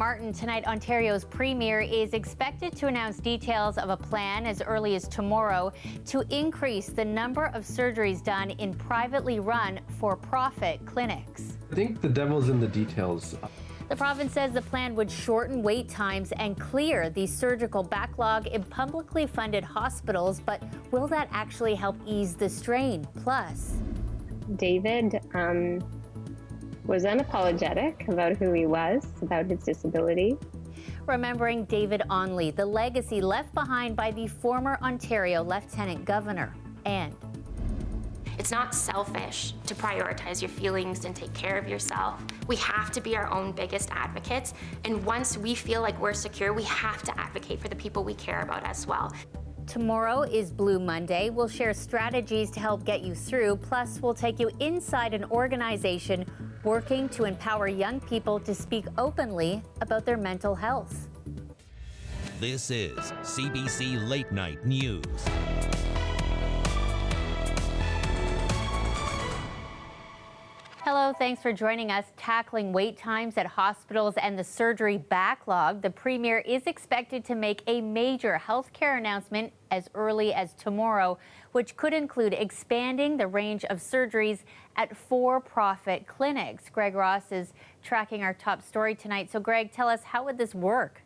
Martin, tonight Ontario's Premier is expected to announce details of a plan as early as tomorrow to increase the number of surgeries done in privately run for-profit clinics. I think the devil's in the details. The province says the plan would shorten wait times and clear the surgical backlog in publicly funded hospitals, but will that actually help ease the strain? Plus, David was unapologetic about who he was, about his disability. remembering David Onley, the legacy left behind by the former Ontario Lieutenant Governor. And it's not selfish to prioritize your feelings and take care of yourself. We have to be our own biggest advocates, and once we feel like we're secure, we have to advocate for the people we care about as well. tomorrow is Blue Monday. We'll share strategies to help get you through. Plus, we'll take you inside an organization working to empower young people to speak openly about their mental health. This is CBC Late Night News. Hello, thanks for joining us. Tackling wait times at hospitals and the surgery backlog, the Premier is expected to make a major healthcare announcement as early as tomorrow, which could include expanding the range of surgeries at for-profit clinics. Greg Ross is tracking our top story tonight. So, Greg, tell us, how would this work?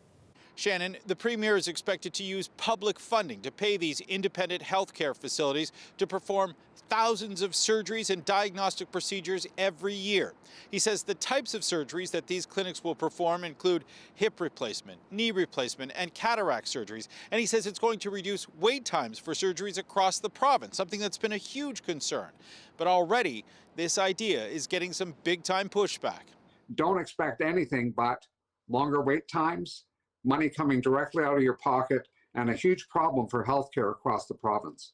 Shannon, the Premier is expected to use public funding to pay these independent healthcare facilities to perform thousands of surgeries and diagnostic procedures every year. He says the types of surgeries that these clinics will perform include hip replacement, knee replacement, and cataract surgeries. And he says it's going to reduce wait times for surgeries across the province, something that's been a huge concern. But already, this idea is getting some big-time pushback. Don't expect anything but longer wait times, money coming directly out of your pocket, and a huge problem for healthcare across the province.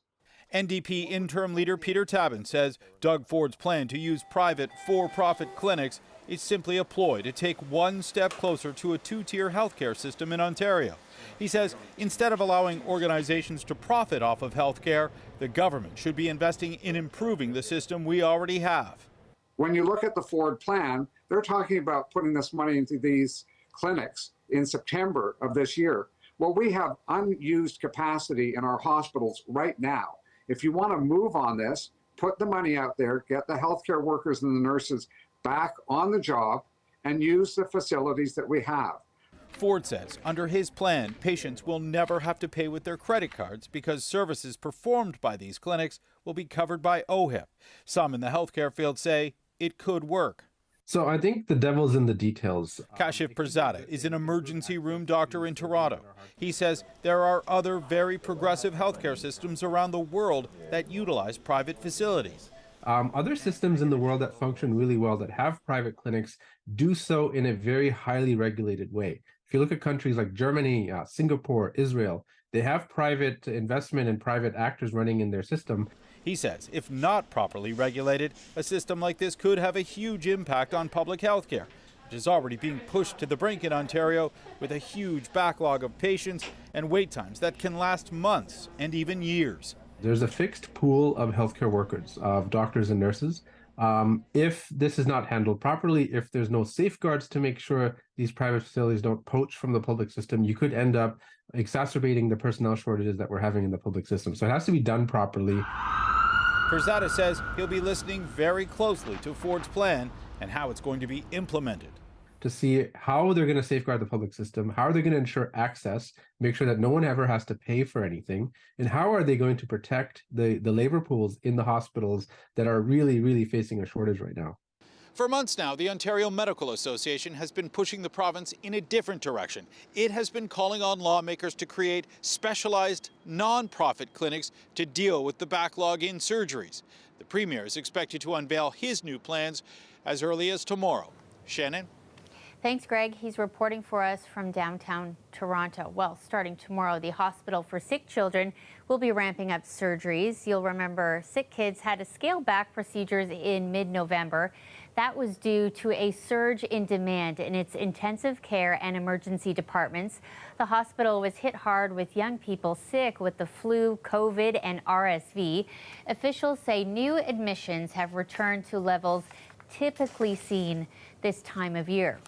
NDP interim leader Peter Tabbin says Doug Ford's plan to use private for-profit clinics is simply a ploy to take one step closer to a two-tier healthcare system in Ontario. He says instead of allowing organizations to profit off of healthcare, the government should be investing in improving the system we already have. When you look at the Ford plan, they're talking about putting this money into these clinics in September of this year. Well, we have unused capacity in our hospitals right now. If you want to move on this, put the money out there, get the healthcare workers and the nurses back on the job, and use the facilities that we have. Ford says under his plan, patients will never have to pay with their credit cards because services performed by these clinics will be covered by OHIP. Some in the healthcare field say it could work. So I think the devil's in the details. Kashif Pirzada is an emergency room doctor in Toronto. He says there are other very progressive healthcare systems around the world that utilize private facilities. Other systems in the world that function really well, that have private clinics, do so in a very highly regulated way. If you look at countries like Germany, Singapore, Israel, they have private investment and private actors running in their system. He says if not properly regulated, a system like this could have a huge impact on public health care, which is already being pushed to the brink in Ontario with a huge backlog of patients and wait times that can last months and even years. There's a fixed pool of healthcare workers, of doctors and nurses. If this is not handled properly, if there's no safeguards to make sure these private facilities don't poach from the public system, you could end up exacerbating the personnel shortages that we're having in the public system. So it has to be done properly. Pirzada says he'll be listening very closely to Ford's plan and how it's going to be implemented. To see how they're going to safeguard the public system, how are they going to ensure access, make sure that no one ever has to pay for anything, and how are they going to protect the labor pools in the hospitals that are really, really facing a shortage right now. For months now, the Ontario Medical Association has been pushing the province in a different direction. It has been calling on lawmakers to create specialized non-profit clinics to deal with the backlog in surgeries. The Premier is expected to unveil his new plans as early as tomorrow. Shannon? Thanks, Greg. He's reporting for us from downtown Toronto. Well, starting tomorrow, the Hospital for Sick Children will be ramping up surgeries. You'll remember sick kids had to scale back procedures in mid-November. That was due to a surge in demand in its intensive care and emergency departments. The hospital was hit hard with young people sick with the flu, COVID, and RSV. Officials say new admissions have returned to levels typically seen this time of year.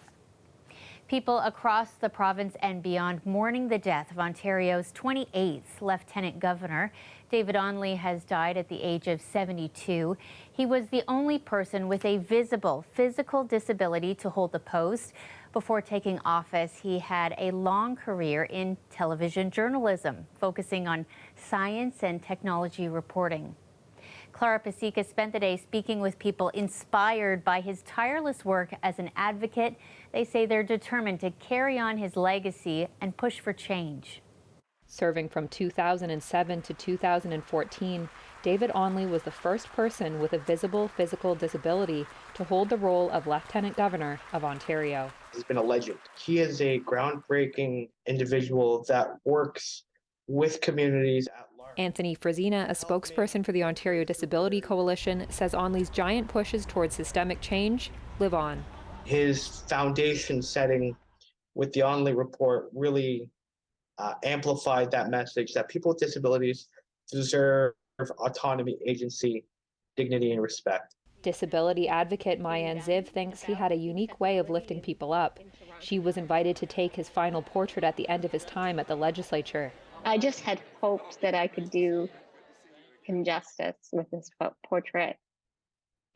People across the province and beyond mourning the death of Ontario's 28th Lieutenant Governor. David Onley has died at the age of 72. He was the only person with a visible physical disability to hold the post. Before taking office, he had a long career in television journalism, focusing on science and technology reporting. Clara Pasica spent the day speaking with people inspired by his tireless work as an advocate. They say they're determined to carry on his legacy and push for change. Serving from 2007 to 2014, David Onley was the first person with a visible physical disability to hold the role of Lieutenant Governor of Ontario. He's been a legend. He is a groundbreaking individual that works with communities at large. Anthony Frazina, a spokesperson for the Ontario Disability Coalition, says Onley's giant pushes towards systemic change live on. His foundation setting with the Onley Report really amplified that message that people with disabilities deserve autonomy, agency, dignity, and respect. Disability advocate Mayan Ziv thinks he had a unique way of lifting people up. She was invited to take his final portrait at the end of his time at the legislature. I just had hoped that I could do him justice with this portrait.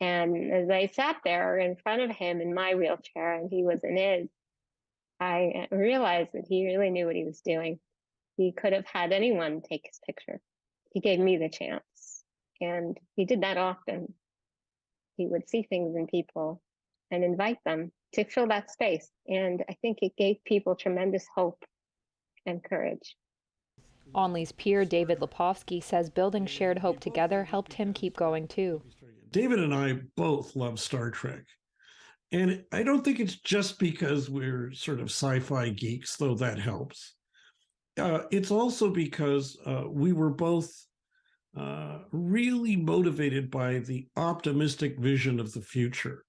And as I sat there in front of him in my wheelchair and he was in his, I realized that he really knew what he was doing. He could have had anyone take his picture. He gave me the chance. And he did that often. He would see things in people and invite them to fill that space. And I think it gave people tremendous hope and courage. Onley's peer, David Lepofsky, says building shared hope together helped him keep going too. David and I both love Star Trek. And I don't think it's just because we're sort of sci-fi geeks, though that helps. It's also because we were both really motivated by the optimistic vision of the future.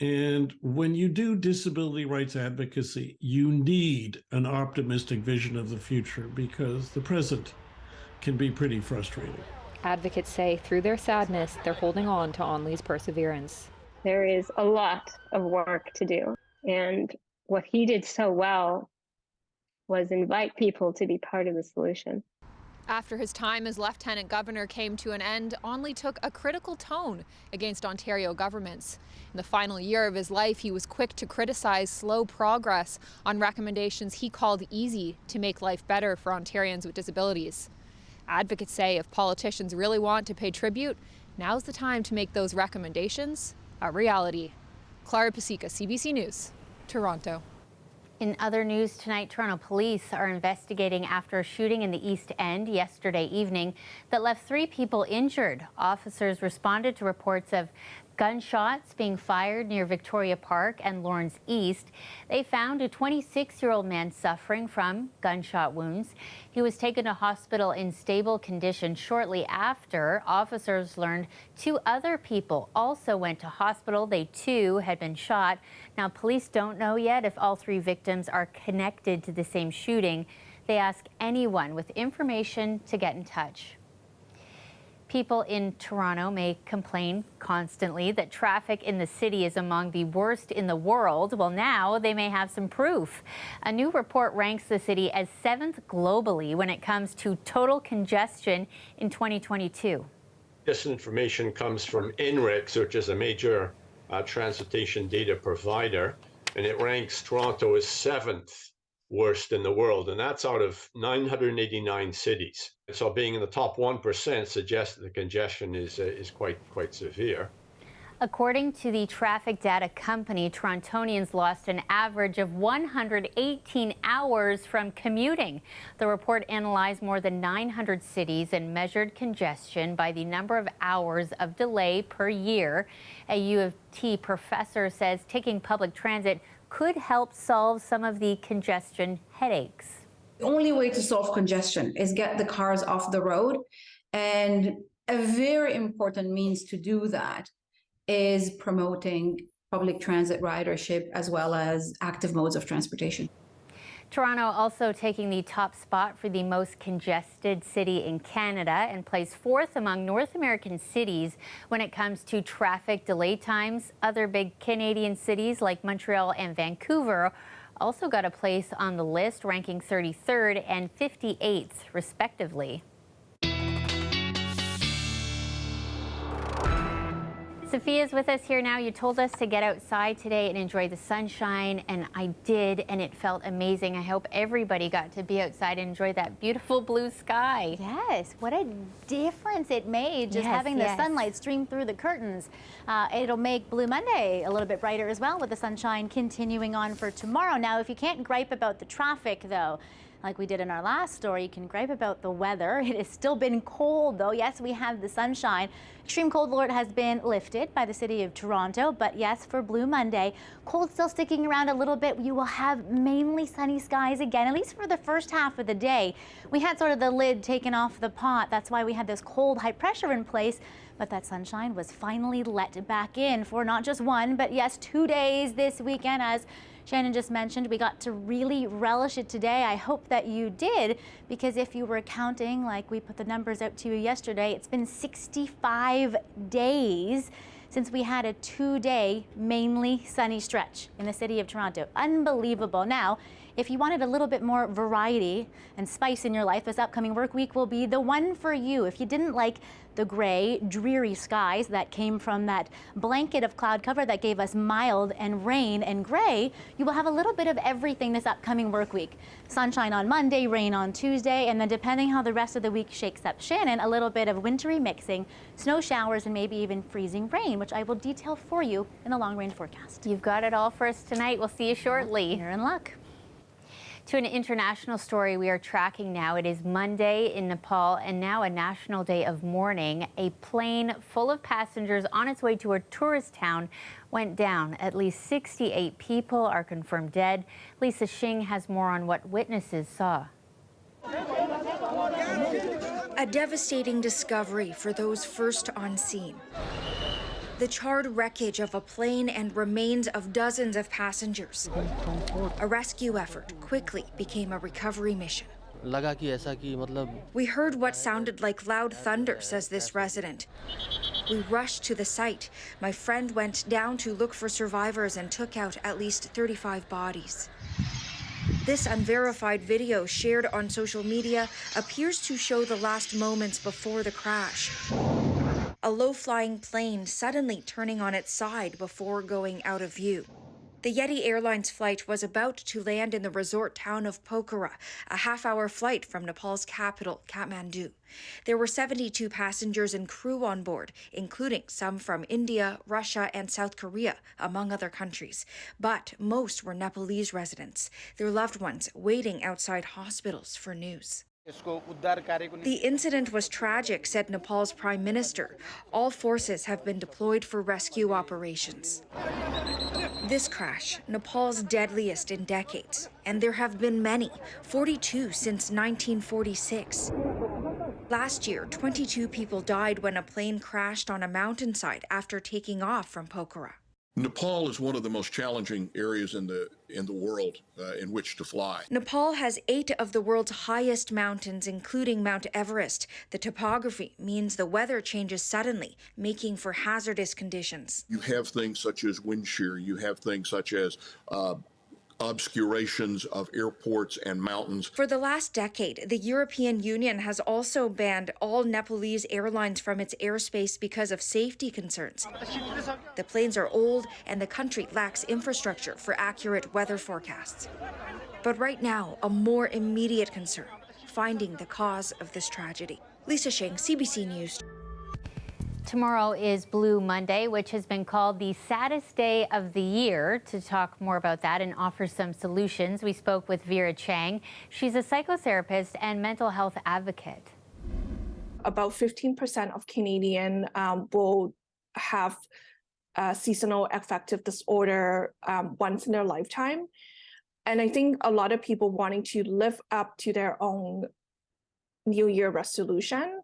And when you do disability rights advocacy, you need an optimistic vision of the future because the present can be pretty frustrating. Advocates say through their sadness, they're holding on to Onley's perseverance. There is a lot of work to do. And what he did so well was invite people to be part of the solution. After his time as Lieutenant Governor came to an end, Onley took a critical tone against Ontario governments. In the final year of his life, he was quick to criticize slow progress on recommendations he called easy to make life better for Ontarians with disabilities. Advocates say if politicians really want to pay tribute, now's the time to make those recommendations a reality. Clara Pasica, CBC News, Toronto. In other news tonight, Toronto police are investigating after a shooting in the East End yesterday evening that left 3 people injured. Officers responded to reports of gunshots being fired near Victoria Park and Lawrence East. They found a 26-year-old man suffering from gunshot wounds. He was taken to hospital in stable condition shortly after. Officers learned 2 other people also went to hospital. They too had been shot. Now, police don't know yet if all 3 victims are connected to the same shooting. They ask anyone with information to get in touch. People in Toronto may complain constantly that traffic in the city is among the worst in the world. Well, now they may have some proof. A new report ranks the city as 7th globally when it comes to total congestion in 2022. This information comes from INRIX, which is a major transportation data provider, and it ranks Toronto as 7th worst in the world, and that's out of 989 cities. So being in the top 1% suggests that the congestion is quite severe. According to the traffic data company, Torontonians lost an average of 118 hours from commuting. The report analyzed more than 900 cities and measured congestion by the number of hours of delay per year. A U of T professor says taking public transit could help solve some of the congestion headaches. The only way to solve congestion is get the cars off the road. And a very important means to do that is promoting public transit ridership as well as active modes of transportation. Toronto also taking the top spot for the most congested city in Canada and placed 4th among North American cities when it comes to traffic delay times. Other big Canadian cities like Montreal and Vancouver also got a place on the list, ranking 33rd and 58th, respectively. Sophia's with us here now. You told us to get outside today and enjoy the sunshine, and I did, and it felt amazing. I hope everybody got to be outside and enjoy that beautiful blue sky. Yes, what a difference it made just having the sunlight stream through the curtains. It'll make Blue Monday a little bit brighter as well, with the sunshine continuing on for tomorrow. Now, if you can't gripe about the traffic, though, like we did in our last story, you can gripe about the weather. It has still been cold, though. Yes, we have the sunshine. Extreme cold alert has been lifted by the city of Toronto, but yes, for Blue Monday, cold still sticking around a little bit. You will have mainly sunny skies again, at least for the first half of the day. We had sort of the lid taken off the pot. That's why we had this cold high pressure in place, but that sunshine was finally let back in for not just one, but yes, 2 days this weekend. As Shannon just mentioned, we got to really relish it today. I hope that you did, because if you were counting, like we put the numbers out to you yesterday, it's been 65 days since we had a 2-day mainly sunny stretch in the city of Toronto. Unbelievable. Now, if you wanted a little bit more variety and spice in your life, this upcoming work week will be the one for you. If you didn't like the gray, dreary skies that came from that blanket of cloud cover that gave us mild and rain and gray, you will have a little bit of everything this upcoming work week. Sunshine on Monday, rain on Tuesday, and then depending how the rest of the week shakes up, Shannon, a little bit of wintry mixing, snow showers, and maybe even freezing rain, which I will detail for you in the long range forecast. You've got it all for us tonight. We'll see you shortly. You're in luck. To an international story we are tracking now. It is Monday in Nepal and now a national day of mourning. A plane full of passengers on its way to a tourist town went down. At least 68 people are confirmed dead. Lisa Shing has more on what witnesses saw. A devastating discovery for those first on scene. The charred wreckage of a plane and remains of dozens of passengers. A rescue effort quickly became a recovery mission. We heard what sounded like loud thunder, says this resident. We rushed to the site. My friend went down to look for survivors and took out at least 35 bodies. This unverified video shared on social media appears to show the last moments before the crash. A low-flying plane suddenly turning on its side before going out of view. The Yeti Airlines flight was about to land in the resort town of Pokhara, a half-hour flight from Nepal's capital, Kathmandu. There were 72 passengers and crew on board, including some from India, Russia, and South Korea, among other countries. But most were Nepalese residents, their loved ones waiting outside hospitals for news. The incident was tragic, said Nepal's prime minister. All forces have been deployed for rescue operations. This crash, Nepal's deadliest in decades, and there have been many, 42 since 1946. Last year, 22 people died when a plane crashed on a mountainside after taking off from Pokhara. Nepal is one of the most challenging areas in the world in which to fly. Nepal has 8 of the world's highest mountains, including Mount Everest. The topography means the weather changes suddenly, making for hazardous conditions. You have things such as wind shear. You have things such as obscurations of airports and mountains. For the last decade, the European Union has also banned all Nepalese airlines from its airspace because of safety concerns. The planes are old and the country lacks infrastructure for accurate weather forecasts. But right now, a more immediate concern, finding the cause of this tragedy. Lisa Shing, CBC News. Tomorrow is Blue Monday, which has been called the saddest day of the year. To talk more about that and offer some solutions, we spoke with Vera Chang. She's a psychotherapist and mental health advocate. About 15% of Canadians will have seasonal affective disorder once in their lifetime. And I think a lot of people wanting to live up to their own New Year resolution,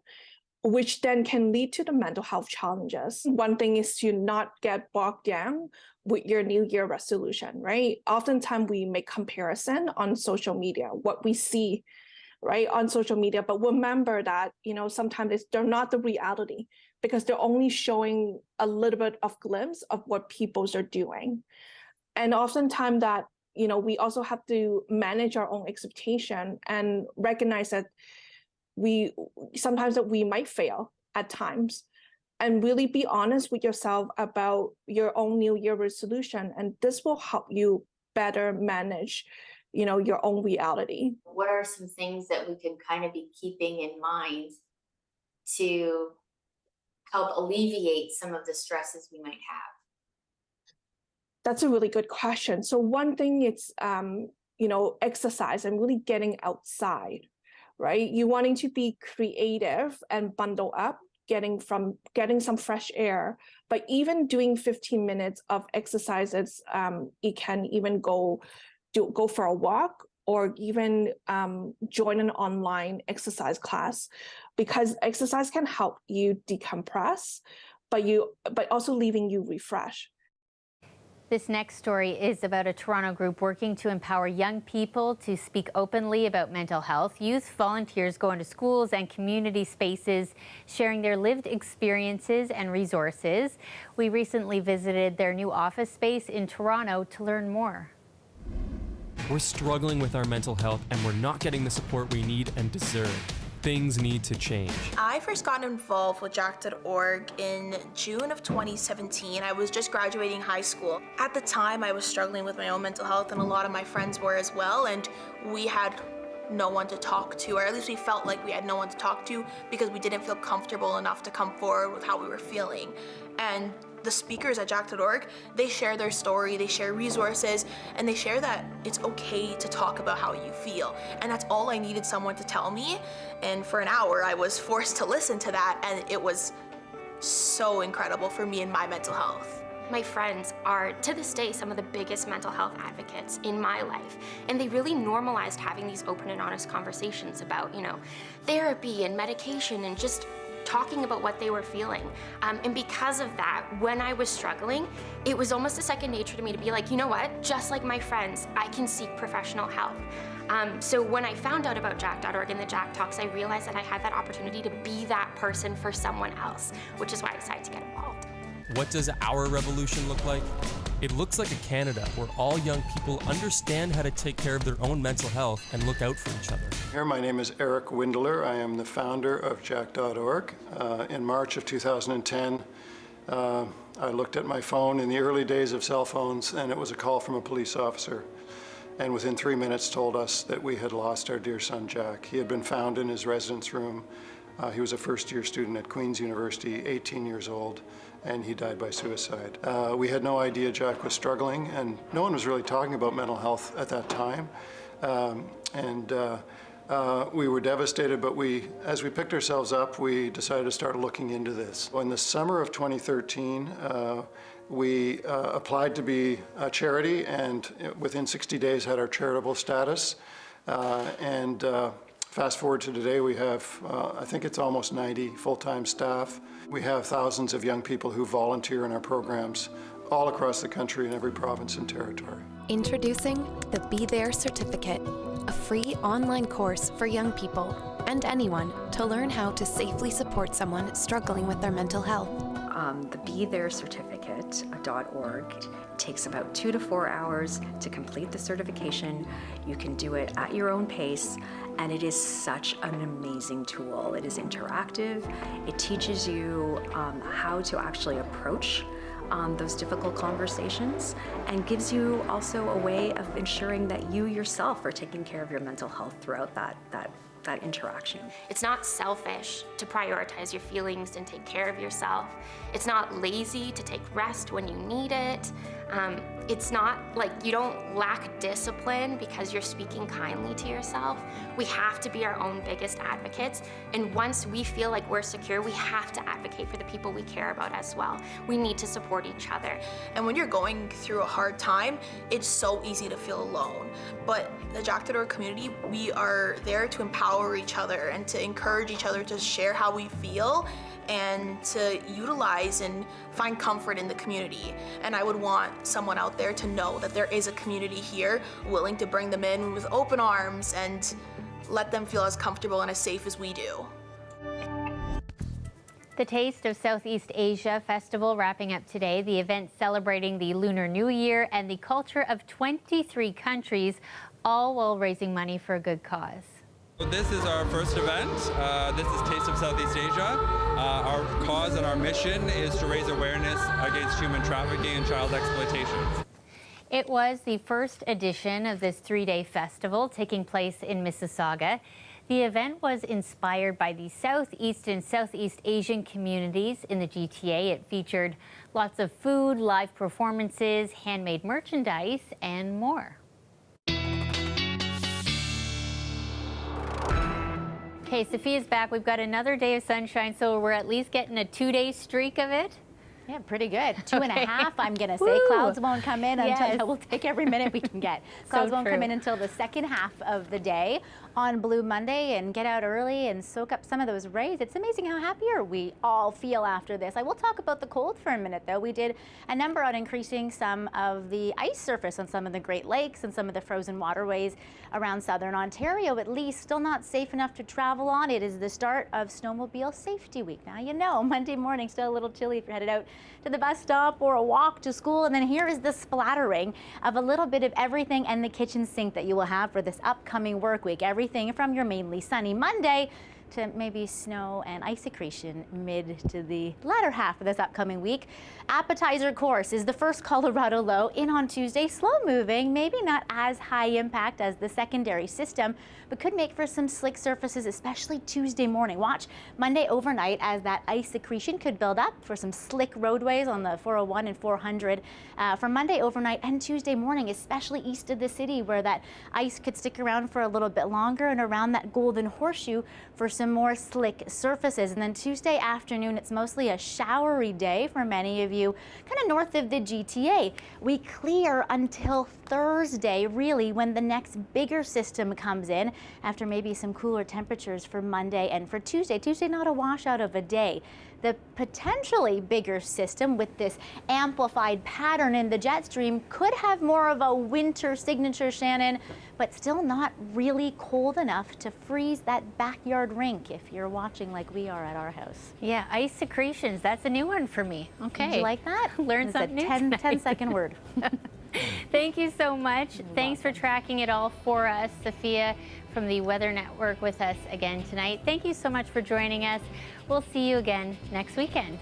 which then can lead to the mental health challenges. One thing is to not get bogged down with your New Year resolution, right? Oftentimes we make comparison on social media, what we see, right, on social media, but remember that, sometimes they're not the reality because they're only showing a little bit of glimpse of what people are doing. And oftentimes that we also have to manage our own expectation and recognize that sometimes that we might fail at times, and really be honest with yourself about your own New Year resolution. And this will help you better manage, your own reality. What are some things that we can kind of be keeping in mind to help alleviate some of the stresses we might have? That's a really good question. So one thing is, exercise and really getting outside, right? You wanting to be creative and bundle up, getting some fresh air, but even doing 15 minutes of exercises, you can even go for a walk, or even join an online exercise class, because exercise can help you decompress, but also leaving you refreshed. This next story is about a Toronto group working to empower young people to speak openly about mental health. Youth volunteers go into schools and community spaces, sharing their lived experiences and resources. We recently visited their new office space in Toronto to learn more. We're struggling with our mental health, and we're not getting the support we need and deserve. Things need to change. I first got involved with Jack.org in June of 2017. I was just graduating high school. At the time, I was struggling with my own mental health, and a lot of my friends were as well, and we had no one to talk to, or at least we felt like we had no one to talk to because we didn't feel comfortable enough to come forward with how we were feeling. And the speakers at Jack.org, they share their story, they share resources, and they share that it's okay to talk about how you feel. And that's all I needed someone to tell me. And for an hour, I was forced to listen to that, and it was so incredible for me and my mental health. My friends are, to this day, some of the biggest mental health advocates in my life. And they really normalized having these open and honest conversations about, therapy and medication and just talking about what they were feeling. And because of that, when I was struggling, it was almost a second nature to me to be like, you know what, just like my friends, I can seek professional help. So when I found out about Jack.org and the Jack Talks, I realized that I had that opportunity to be that person for someone else, which is why I decided to get involved. What does our revolution look like? It looks like a Canada where all young people understand how to take care of their own mental health and look out for each other. Here, my name is Eric Windler. I am the founder of Jack.org. In March of 2010, I looked at my phone in the early days of cell phones, and it was a call from a police officer. And within 3 minutes told us that we had lost our dear son, Jack. He had been found in his residence room. He was a first-year student at Queen's University, 18 years old, and he died by suicide. We had no idea Jack was struggling, and no one was really talking about mental health at that time. We were devastated, but as we picked ourselves up, we decided to start looking into this. In the summer of 2013, we applied to be a charity, and within 60 days had our charitable status. Fast forward to today, we have, I think it's almost 90 full-time staff. We have thousands of young people who volunteer in our programs all across the country in every province and territory. Introducing the Be There Certificate, a free online course for young people and anyone to learn how to safely support someone struggling with their mental health. The Be There Certificate.org takes about 2 to 4 hours to complete the certification. You can do it at your own pace, and it is such an amazing tool. It is interactive. It teaches you how to actually approach those difficult conversations, and gives you also a way of ensuring that you yourself are taking care of your mental health throughout that interaction. It's not selfish to prioritize your feelings and take care of yourself. It's not lazy to take rest when you need it. It's not like you don't lack discipline because you're speaking kindly to yourself. We have to be our own biggest advocates, and once we feel like we're secure, we have to advocate for the people we care about as well. We need to support each other. And when you're going through a hard time, it's so easy to feel alone. But the Jack.org community, we are there to empower each other and to encourage each other to share how we feel and to utilize and find comfort in the community. And I would want someone out there to know that there is a community here willing to bring them in with open arms and let them feel as comfortable and as safe as we do. The Taste of Southeast Asia Festival wrapping up today. The event celebrating the Lunar New Year and the culture of 23 countries, all while raising money for a good cause. This is our first event. This is Taste of Southeast Asia. Our cause and our mission is to raise awareness against human trafficking and child exploitation. It was the first edition of this three-day festival taking place in Mississauga. The event was inspired by the Southeast and Southeast Asian communities in the GTA. It featured lots of food, live performances, handmade merchandise, and more. Okay, Sophia's back. We've got another day of sunshine, so we're at least getting a 2-day streak of it. Yeah, pretty good. 2.5, I'm going to say. Woo. Clouds won't come in until Yes. we'll take every minute we can get. Clouds won't come in until the second half of the day on Blue Monday, and get out early and soak up some of those rays. It's amazing how happier we all feel after this. I will talk about the cold for a minute, though. We did a number on increasing some of the ice surface on some of the Great Lakes and some of the frozen waterways around southern Ontario, at least. Still not safe enough to travel on. It is the start of Snowmobile Safety Week. Now, you know, Monday morning, still a little chilly if you're headed out to the bus stop or a walk to school. And then here is the splattering of a little bit of everything and the kitchen sink that you will have for this upcoming work week. Everything from your mainly sunny Monday to maybe snow and ice accretion mid to the latter half of this upcoming week. Appetizer course is the first Colorado low in on Tuesday. Slow moving, maybe not as high impact as the secondary system, but could make for some slick surfaces, especially Tuesday morning. Watch Monday overnight as that ice accretion could build up for some slick roadways on the 401 and 400 for Monday overnight and Tuesday morning, especially east of the city where that ice could stick around for a little bit longer, and around that Golden Horseshoe for some more slick surfaces. And then Tuesday afternoon, it's mostly a showery day for many of you kind of north of the GTA. We clear until Thursday, really, when the next bigger system comes in after maybe some cooler temperatures for Monday and for Tuesday. Tuesday, not a washout of a day. The potentially bigger system with this amplified pattern in the jet stream could have more of a winter signature, Shannon, but still not really cold enough to freeze that backyard rink if you're watching like we are at our house. Yeah, ice secretions, that's a new one for me. Okay. Did you like that? Learn It's something a new. 10-second word. Thank you so much. Thanks for tracking it all for us. Sophia from the Weather Network with us again tonight. Thank you so much for joining us. We'll see you again next weekend.